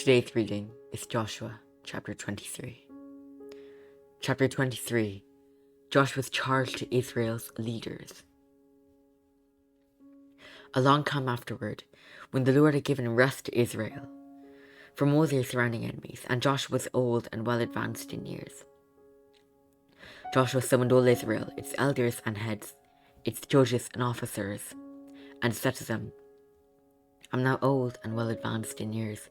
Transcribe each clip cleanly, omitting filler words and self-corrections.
Today's reading is Joshua chapter 23. Chapter 23. Joshua's charge to Israel's leaders. A long time afterward, when the Lord had given rest to Israel from all their surrounding enemies, and Joshua was old and well advanced in years, Joshua summoned all Israel, its elders and heads, its judges and officers, and said to them, I am now old and well advanced in years,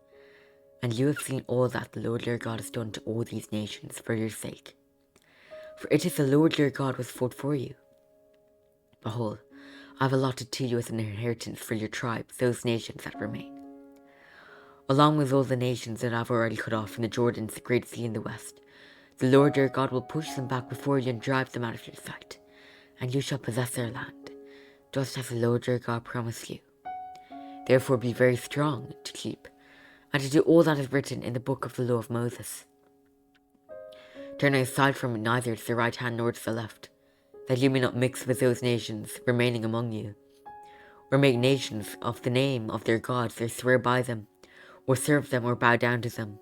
and you have seen all that the Lord your God has done to all these nations for your sake. For it is the Lord your God who has fought for you. Behold, I have allotted to you as an inheritance for your tribes those nations that remain, along with all the nations that I have already cut off from the Jordan, the great sea in the west. The Lord your God will push them back before you and drive them out of your sight, and you shall possess their land, just as the Lord your God promised you. Therefore be very strong to keep and to do all that is written in the book of the law of Moses. Turn aside from it neither to the right hand nor to the left, that you may not mix with those nations remaining among you, or make nations of the name of their gods, or swear by them, or serve them, or bow down to them.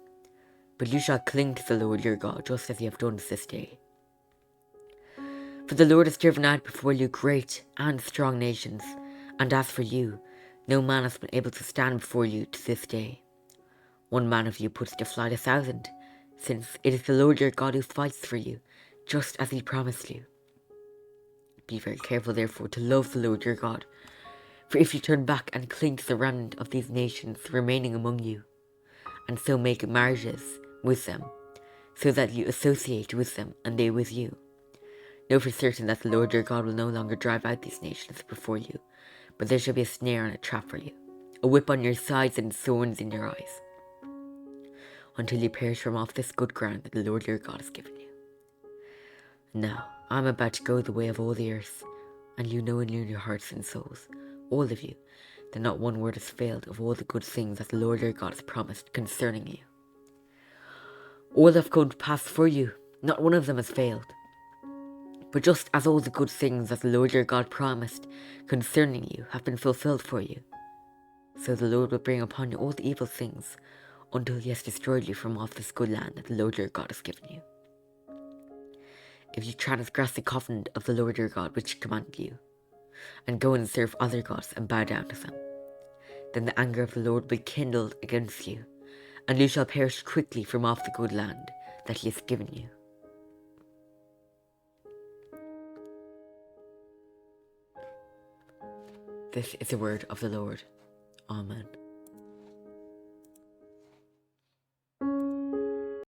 But you shall cling to the Lord your God, just as you have done this day. For the Lord has driven out before you great and strong nations, and as for you, no man has been able to stand before you to this day. One man of you puts to flight 1,000, since it is the Lord your God who fights for you, just as he promised you. Be very careful, therefore, to love the Lord your God, for if you turn back and cling to the remnant of these nations remaining among you, and so make marriages with them, so that you associate with them and they with you, know for certain that the Lord your God will no longer drive out these nations before you, but there shall be a snare and a trap for you, a whip on your sides and thorns in your eyes, until you perish from off this good ground that the Lord your God has given you. Now, I am about to go the way of all the earth, and you know in your hearts and souls, all of you, that not one word has failed of all the good things that the Lord your God has promised concerning you. All have come to pass for you, not one of them has failed. But just as all the good things that the Lord your God promised concerning you have been fulfilled for you, so the Lord will bring upon you all the evil things until he has destroyed you from off this good land that the Lord your God has given you. If you transgress the covenant of the Lord your God which he commanded you, and go and serve other gods and bow down to them, then the anger of the Lord will be kindled against you, and you shall perish quickly from off the good land that he has given you. This is the word of the Lord. Amen.